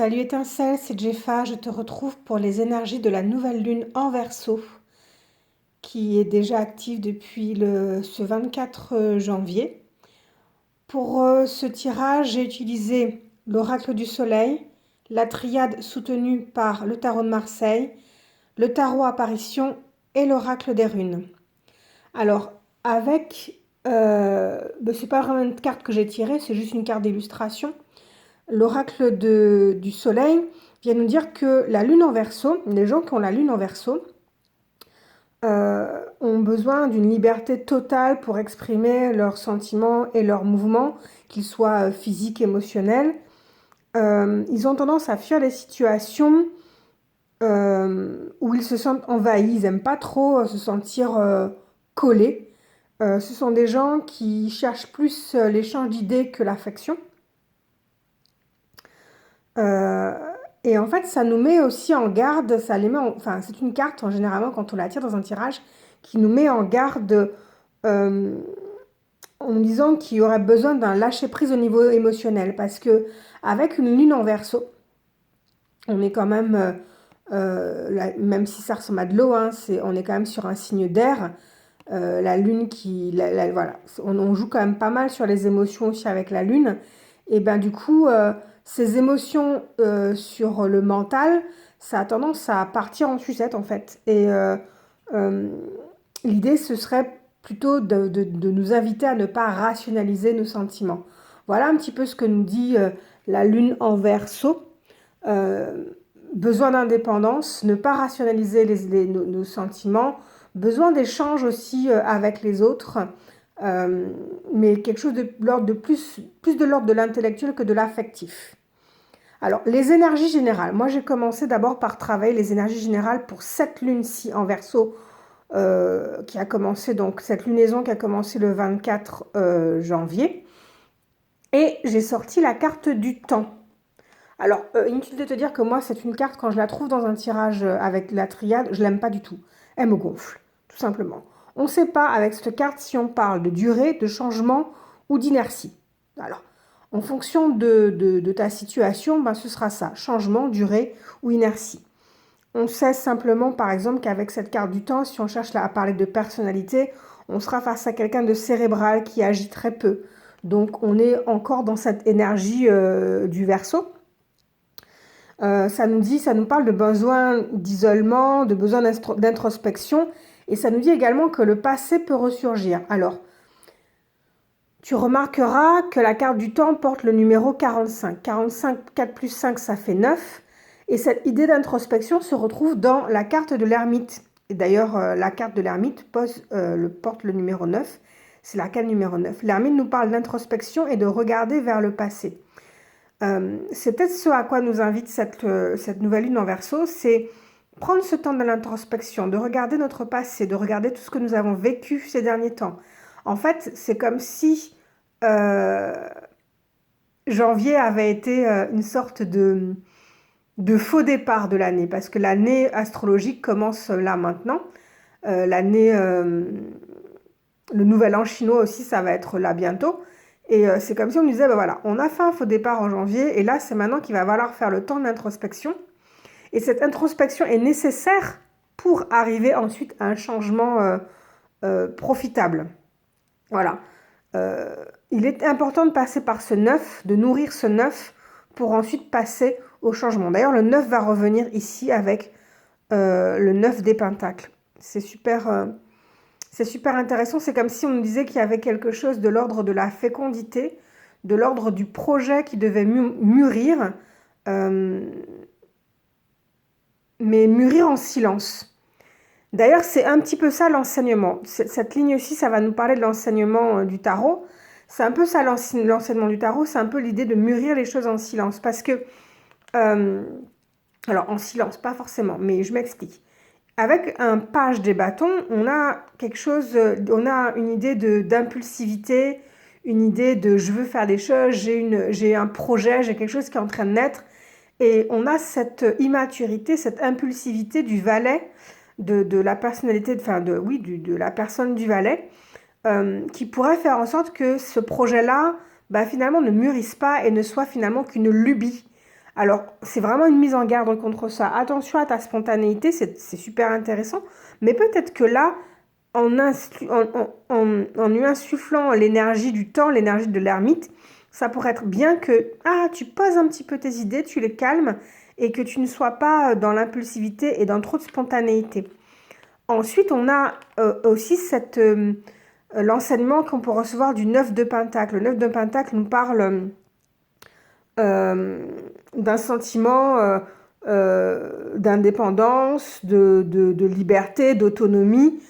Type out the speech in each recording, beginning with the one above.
Salut étincelle, c'est Jeffa, je te retrouve pour les énergies de la nouvelle lune en Verseau, qui est déjà active depuis ce 24 janvier. Pour ce tirage, j'ai utilisé l'oracle du soleil, la triade soutenue par le tarot de Marseille, le tarot apparition et l'oracle des runes. Alors, c'est pas vraiment une carte que j'ai tirée, c'est juste une carte d'illustration. L'oracle du soleil vient nous dire que la lune en Verseau, les gens qui ont la lune en Verseau, ont besoin d'une liberté totale pour exprimer leurs sentiments et leurs mouvements, qu'ils soient physiques, émotionnels. Ils ont tendance à fuir les situations où ils se sentent envahis. Ils n'aiment pas trop se sentir collés. Ce sont des gens qui cherchent plus l'échange d'idées que l'affection. Et en fait, ça nous met aussi en garde, enfin, c'est une carte, généralement, quand on la tire dans un tirage, qui nous met en garde en nous disant qu'il y aurait besoin d'un lâcher-prise au niveau émotionnel. Parce que avec une lune en Verseau, on est quand même, même si ça ressemble à de l'eau, hein, on est quand même sur un signe d'air. La lune voilà, on joue quand même pas mal sur les émotions aussi avec la lune. Et ben du coup, ces émotions sur le mental, ça a tendance à partir en sucette en fait. Et l'idée, ce serait plutôt de nous inviter à ne pas rationaliser nos sentiments. Voilà un petit peu ce que nous dit la lune en Verseau. Besoin d'indépendance, ne pas rationaliser nos sentiments, besoin d'échange aussi avec les autres, mais quelque chose de l'ordre de plus de l'ordre de l'intellectuel que de l'affectif. Alors, les énergies générales. Moi, j'ai commencé d'abord par travailler les énergies générales pour cette lune-ci en Verseau, qui a commencé, donc cette lunaison qui a commencé le 24 janvier. Et j'ai sorti la carte du temps. Alors, inutile de te dire que moi, c'est une carte, quand je la trouve dans un tirage avec la triade, je l'aime pas du tout. Elle me gonfle, tout simplement. On ne sait pas avec cette carte si on parle de durée, de changement ou d'inertie. Alors, en fonction de ta situation, ben, ce sera ça, changement, durée ou inertie. On sait simplement, par exemple, qu'avec cette carte du temps, si on cherche à parler de personnalité, on sera face à quelqu'un de cérébral qui agit très peu. Donc, on est encore dans cette énergie du Verseau. Ça nous parle de besoin d'isolement, de besoin d'introspection, et ça nous dit également que le passé peut ressurgir. Alors, tu remarqueras que la carte du temps porte le numéro 45. 45, 4 plus 5, ça fait 9. Et cette idée d'introspection se retrouve dans la carte de l'ermite. Et d'ailleurs, la carte de l'ermite porte le numéro 9. C'est la carte numéro 9. L'ermite nous parle d'introspection et de regarder vers le passé. C'est peut-être ce à quoi nous invite cette nouvelle lune en Verseau, c'est prendre ce temps de l'introspection, de regarder notre passé, de regarder tout ce que nous avons vécu ces derniers temps. En fait, c'est comme si janvier avait été une sorte de faux départ de l'année, parce que l'année astrologique commence là maintenant. L'année, le nouvel an chinois aussi, ça va être là bientôt. Et c'est comme si on nous disait, ben voilà, on a fait un faux départ en janvier, et là, c'est maintenant qu'il va falloir faire le temps d'introspection. Et cette introspection est nécessaire pour arriver ensuite à un changement profitable. Voilà. Il est important de passer par ce 9, de nourrir ce 9, pour ensuite passer au changement. D'ailleurs, le 9 va revenir ici avec le 9 des pentacles. C'est super intéressant. C'est comme si on nous disait qu'il y avait quelque chose de l'ordre de la fécondité, de l'ordre du projet qui devait mûrir, mais mûrir en silence. D'ailleurs, c'est un petit peu ça l'enseignement. Cette ligne-ci, ça va nous parler de l'enseignement du tarot. C'est un peu ça l'enseignement du tarot, c'est un peu l'idée de mûrir les choses en silence. Parce que, alors en silence, pas forcément, mais je m'explique. Avec un page des bâtons, on a on a une idée d'impulsivité, une idée de je veux faire des choses, j'ai un projet, j'ai quelque chose qui est en train de naître. Et on a cette immaturité, cette impulsivité du valet, de la personnalité, de la personne du valet, qui pourrait faire en sorte que ce projet-là, bah, finalement, ne mûrisse pas et ne soit finalement qu'une lubie. Alors, c'est vraiment une mise en garde contre ça. Attention à ta spontanéité, c'est super intéressant. Mais peut-être que là, en lui insufflant l'énergie du temps, l'énergie de l'ermite, ça pourrait être bien que tu poses un petit peu tes idées, tu les calmes et que tu ne sois pas dans l'impulsivité et dans trop de spontanéité. Ensuite, on a aussi l'enseignement qu'on peut recevoir du 9 de Pentacle. Le 9 de Pentacle nous parle euh, d'un sentiment d'indépendance, de liberté, d'autonomie.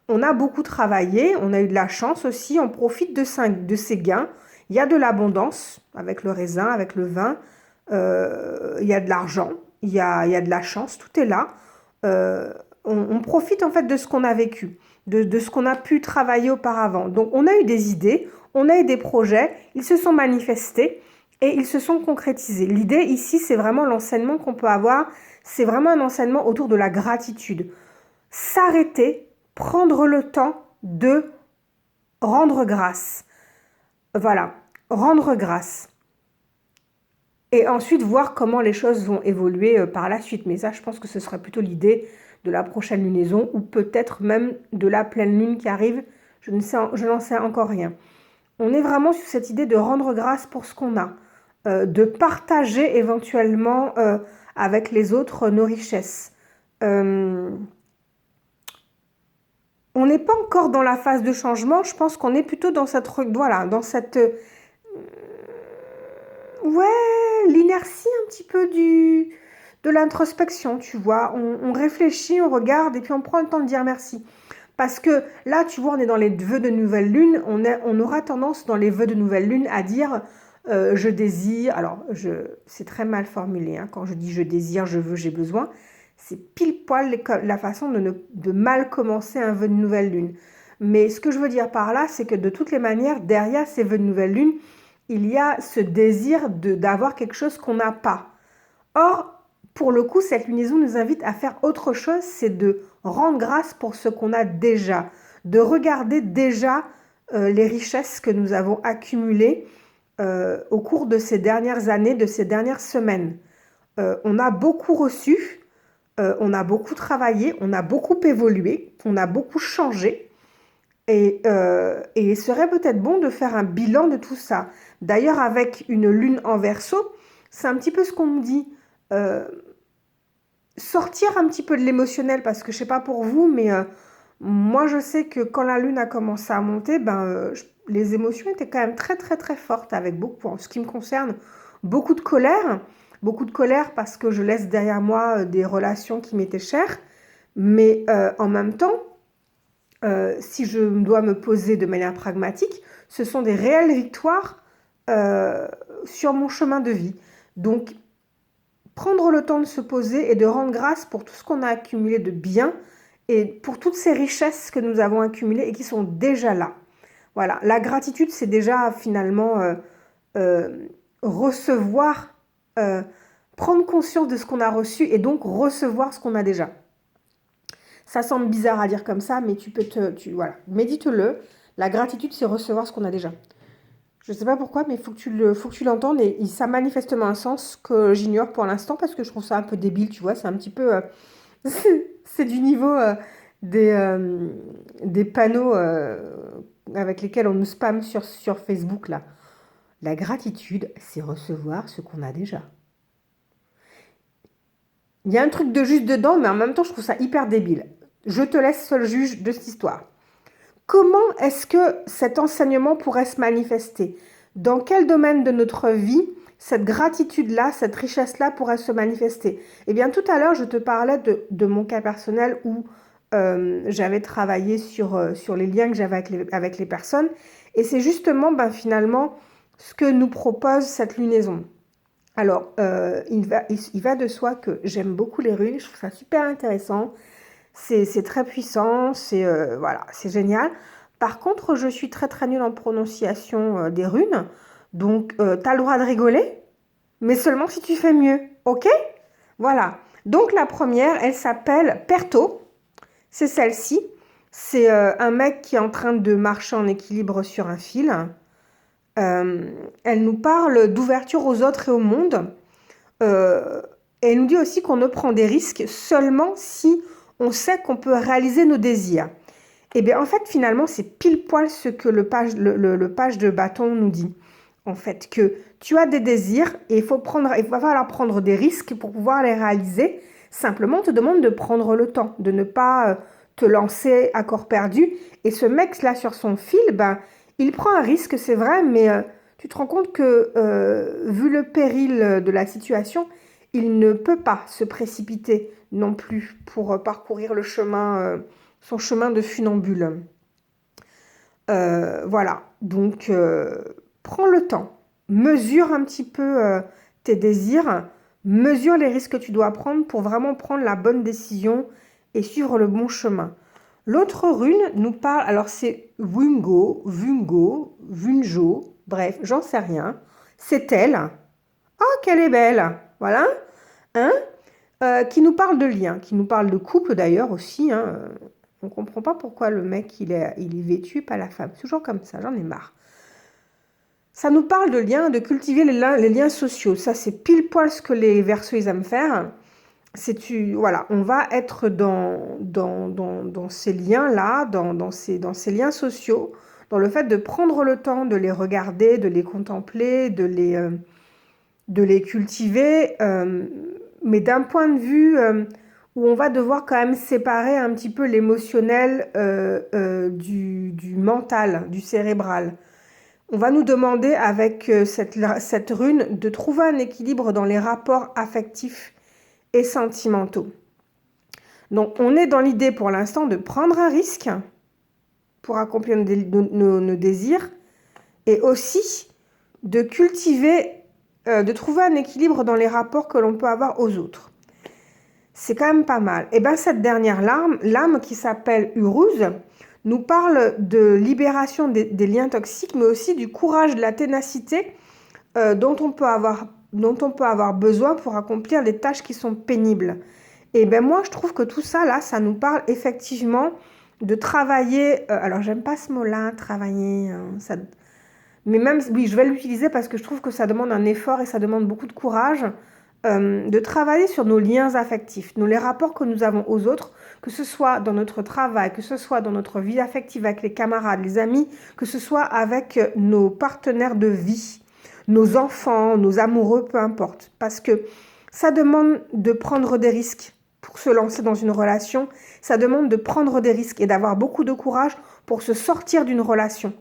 On a beaucoup travaillé, on a eu de la chance aussi, on profite de ces gains. Il y a de l'abondance avec le raisin, avec le vin, il y a de l'argent, il y a de la chance, tout est là. On profite en fait de ce qu'on a vécu, de ce qu'on a pu travailler auparavant. Donc on a eu des idées, on a eu des projets, ils se sont manifestés et ils se sont concrétisés. L'idée ici, c'est vraiment l'enseignement qu'on peut avoir, c'est vraiment un enseignement autour de la gratitude. S'arrêter, prendre le temps de rendre grâce. Voilà, rendre grâce. Et ensuite, voir comment les choses vont évoluer par la suite. Mais ça, je pense que ce serait plutôt l'idée de la prochaine lunaison ou peut-être même de la pleine lune qui arrive. Je n'en sais encore rien. On est vraiment sur cette idée de rendre grâce pour ce qu'on a, de partager éventuellement avec les autres nos richesses. On n'est pas encore dans la phase de changement, je pense qu'on est plutôt dans cette, voilà, dans cette, ouais, l'inertie un petit peu de l'introspection, tu vois. On réfléchit, on regarde et puis on prend le temps de dire merci. Parce que là, tu vois, on est dans les vœux de nouvelle lune, on aura tendance dans les vœux de nouvelle lune à dire je désire, alors c'est très mal formulé, hein, quand je dis je désire, je veux, j'ai besoin, c'est pile poil la façon de mal commencer un vœu de nouvelle lune. Mais ce que je veux dire par là, c'est que de toutes les manières, derrière ces vœux de nouvelle lune, il y a ce désir d'avoir quelque chose qu'on n'a pas. Or, pour le coup, cette lunaison nous invite à faire autre chose, c'est de rendre grâce pour ce qu'on a déjà, de regarder déjà les richesses que nous avons accumulées au cours de ces dernières années, de ces dernières semaines. On a beaucoup reçu, on a beaucoup travaillé, on a beaucoup évolué, on a beaucoup changé. Et il serait peut-être bon de faire un bilan de tout ça. D'ailleurs, avec une lune en Verseau, c'est un petit peu ce qu'on me dit. Euh, Sortir un petit peu de l'émotionnel, parce que je sais pas pour vous, mais moi je sais que quand la lune a commencé à monter, les émotions étaient quand même très très très fortes, avec beaucoup, en ce qui me concerne, beaucoup de colère parce que je laisse derrière moi des relations qui m'étaient chères, mais en même temps, si je dois me poser de manière pragmatique, ce sont des réelles victoires euh, sur mon chemin de vie. Donc, prendre le temps de se poser et de rendre grâce pour tout ce qu'on a accumulé de bien et pour toutes ces richesses que nous avons accumulées et qui sont déjà là. Voilà, la gratitude, c'est déjà finalement euh, recevoir, euh, prendre conscience de ce qu'on a reçu et donc recevoir ce qu'on a déjà. Ça semble bizarre à dire comme ça, mais voilà, médite-le. La gratitude, c'est recevoir ce qu'on a déjà. Je ne sais pas pourquoi, mais faut que tu l'entendes et ça a manifestement un sens que j'ignore pour l'instant parce que je trouve ça un peu débile, tu vois. C'est un petit peu, c'est du niveau des panneaux avec lesquels on nous spam sur Facebook là. La gratitude, c'est recevoir ce qu'on a déjà. Il y a un truc de juste dedans, mais en même temps, je trouve ça hyper débile. Je te laisse seul juge de cette histoire. Comment est-ce que cet enseignement pourrait se manifester? Dans quel domaine de notre vie cette gratitude-là, cette richesse-là pourrait se manifester? Eh bien, tout à l'heure, je te parlais de mon cas personnel où j'avais travaillé sur les liens que j'avais avec les personnes. Et c'est justement, finalement, ce que nous propose cette lunaison. Alors, il va de soi que j'aime beaucoup les runes, je trouve ça super intéressant. C'est très puissant, voilà, c'est génial. Par contre, je suis très très nulle en prononciation des runes. Donc, tu as le droit de rigoler, mais seulement si tu fais mieux. OK? Voilà. Donc, la première, elle s'appelle Perto. C'est celle-ci. C'est un mec qui est en train de marcher en équilibre sur un fil. Elle nous parle d'ouverture aux autres et au monde. Euh, et elle nous dit aussi qu'on ne prend des risques seulement si on sait qu'on peut réaliser nos désirs. Et bien en fait, finalement, c'est pile poil ce que le page de bâton nous dit. En fait, que tu as des désirs et il va falloir prendre des risques pour pouvoir les réaliser. Simplement, on te demande de prendre le temps, de ne pas te lancer à corps perdu. Et ce mec-là, sur son fil, ben, il prend un risque, c'est vrai, mais tu te rends compte que, vu le péril de la situation, il ne peut pas se précipiter non plus pour parcourir son chemin de funambule. Voilà, donc prends le temps, mesure un petit peu tes désirs, mesure les risques que tu dois prendre pour vraiment prendre la bonne décision et suivre le bon chemin. L'autre rune nous parle, alors c'est Wungo, Vungo, Vunjo, bref, j'en sais rien. C'est elle. Oh, qu'elle est belle, voilà, hein, qui nous parle de lien, qui nous parle de couple d'ailleurs aussi, hein. On ne comprend pas pourquoi le mec il est vêtu, pas la femme. C'est toujours comme ça, j'en ai marre. Ça nous parle de liens, de cultiver les liens sociaux. Ça, c'est pile poil ce que les Verseaux ils aiment faire. Voilà, on va être dans ces liens-là, dans ces liens sociaux, dans le fait de prendre le temps de les regarder, de les contempler, de les cultiver, mais d'un point de vue où on va devoir quand même séparer un petit peu l'émotionnel du mental, du cérébral. On va nous demander avec cette rune de trouver un équilibre dans les rapports affectifs et sentimentaux. Donc on est dans l'idée pour l'instant de prendre un risque pour accomplir nos désirs et aussi de cultiver, de trouver un équilibre dans les rapports que l'on peut avoir aux autres. C'est quand même pas mal. Et bien cette dernière lame qui s'appelle Uruz, nous parle de libération des liens toxiques, mais aussi du courage, de la ténacité dont on peut avoir besoin pour accomplir des tâches qui sont pénibles. Et ben moi, je trouve que tout ça, là, ça nous parle effectivement de travailler. Alors, j'aime pas ce mot-là, travailler. Mais même, oui, je vais l'utiliser parce que je trouve que ça demande un effort et ça demande beaucoup de courage de travailler sur nos liens affectifs, les rapports que nous avons aux autres, que ce soit dans notre travail, que ce soit dans notre vie affective avec les camarades, les amis, que ce soit avec nos partenaires de vie, nos enfants, nos amoureux, peu importe. Parce que ça demande de prendre des risques pour se lancer dans une relation, ça demande de prendre des risques et d'avoir beaucoup de courage pour se sortir d'une relation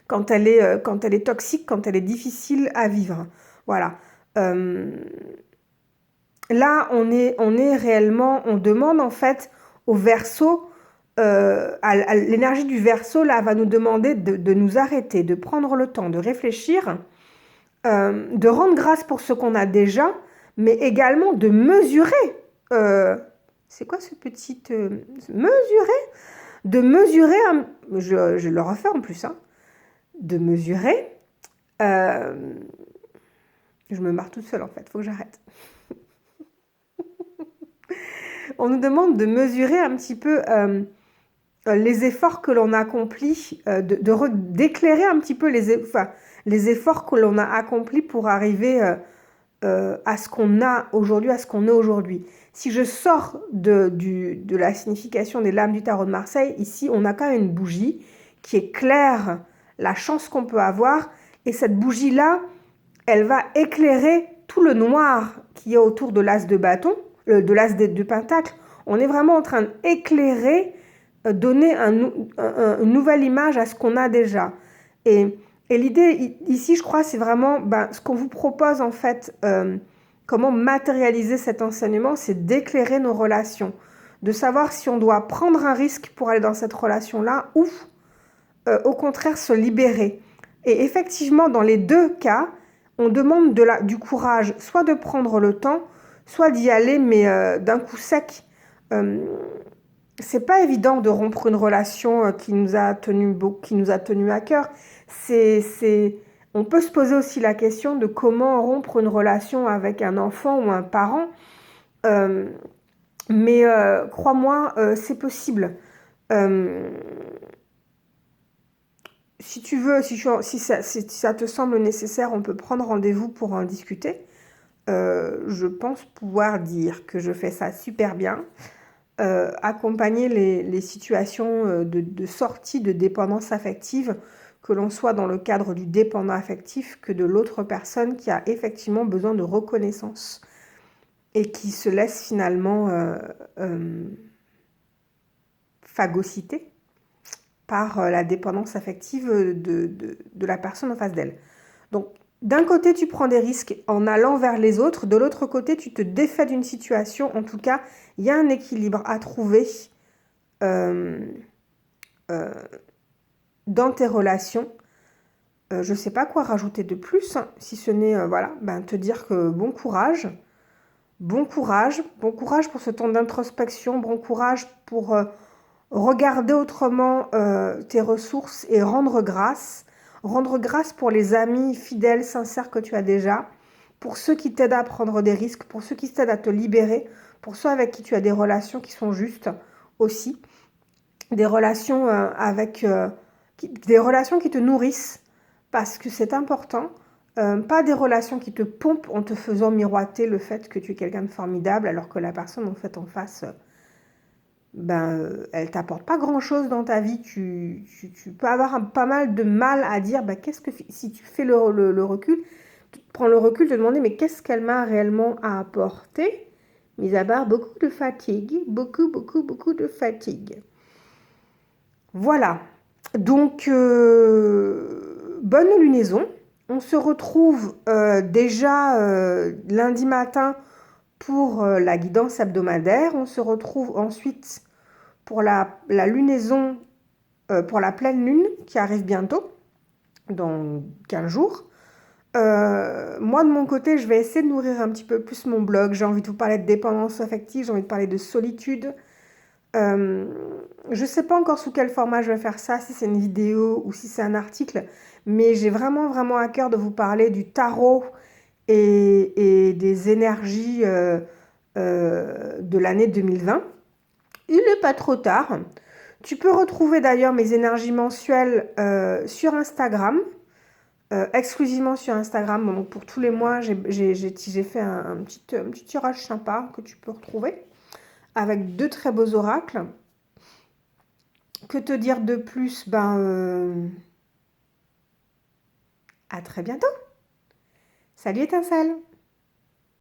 quand elle est toxique, quand elle est difficile à vivre. Voilà. Là, on est réellement, on demande en fait au Verseau, à l'énergie du Verseau, là, va nous demander de nous arrêter, de prendre le temps, de réfléchir, de rendre grâce pour ce qu'on a déjà, mais également de mesurer. C'est quoi ce petit mesurer? De mesurer, je le refais en plus, hein, de mesurer. Je me marre toute seule en fait, faut que j'arrête. On nous demande de mesurer un petit peu les efforts que l'on accomplit, d'éclairer un petit peu les efforts que l'on a accomplis pour arriver à ce qu'on a aujourd'hui, à ce qu'on est aujourd'hui. Si je sors de la signification des lames du tarot de Marseille, ici on a quand même une bougie qui éclaire la chance qu'on peut avoir, et cette bougie-là, elle va éclairer tout le noir qui est autour de l'as de bâton, de l'as de pentacle. On est vraiment en train d'éclairer, donner une nouvelle image à ce qu'on a déjà. Et l'idée ici, je crois, c'est vraiment ce qu'on vous propose en fait, comment matérialiser cet enseignement, c'est d'éclairer nos relations, de savoir si on doit prendre un risque pour aller dans cette relation-là ou au contraire se libérer. Et effectivement, dans les deux cas, on demande du courage, soit de prendre le temps, soit d'y aller, mais d'un coup sec. C'est pas évident de rompre une relation qui nous a tenu à cœur. On peut se poser aussi la question de comment rompre une relation avec un enfant ou un parent. Mais crois-moi, c'est possible. Si tu veux, si ça te semble nécessaire, on peut prendre rendez-vous pour en discuter. je pense pouvoir dire que je fais ça super bien. Accompagner les situations de sortie de dépendance affective, que l'on soit dans le cadre du dépendant affectif que de l'autre personne qui a effectivement besoin de reconnaissance et qui se laisse finalement phagocyter par la dépendance affective de la personne en face d'elle. Donc, d'un côté, tu prends des risques en allant vers les autres. De l'autre côté, tu te défais d'une situation. En tout cas, il y a un équilibre à trouver euh, euh, dans tes relations. Je ne sais pas quoi rajouter de plus, hein, si ce n'est voilà, te dire que bon courage. Bon courage. Bon courage pour ce temps d'introspection. Bon courage pour regarder autrement tes ressources et rendre grâce. Rendre grâce pour les amis fidèles, sincères que tu as déjà, pour ceux qui t'aident à prendre des risques, pour ceux qui t'aident à te libérer, pour ceux avec qui tu as des relations qui sont justes aussi, des relations des relations qui te nourrissent, parce que c'est important. Pas des relations qui te pompent en te faisant miroiter le fait que tu es quelqu'un de formidable, alors que la personne en fait en face elle t'apporte pas grand-chose dans ta vie. Tu peux avoir pas mal de mal à dire, qu'est-ce que si tu fais le recul, tu prends le recul, te demander, mais qu'est-ce qu'elle m'a réellement apporté, mis à part beaucoup de fatigue, beaucoup de fatigue. Voilà. Donc, bonne lunaison. On se retrouve déjà lundi matin pour la guidance hebdomadaire. On se retrouve ensuite pour la lunaison, pour la pleine lune qui arrive bientôt, dans 15 jours. Moi, de mon côté, je vais essayer de nourrir un petit peu plus mon blog. J'ai envie de vous parler de dépendance affective, j'ai envie de parler de solitude. Je ne sais pas encore sous quel format je vais faire ça, si c'est une vidéo ou si c'est un article, mais j'ai vraiment à cœur de vous parler du tarot et des énergies de l'année 2020. Il n'est pas trop tard. Tu peux retrouver d'ailleurs mes énergies mensuelles sur Instagram, exclusivement sur Instagram. Donc pour tous les mois, j'ai fait un petit tirage sympa que tu peux retrouver avec 2 très beaux oracles. Que te dire de plus? À très bientôt. Salut étincelle!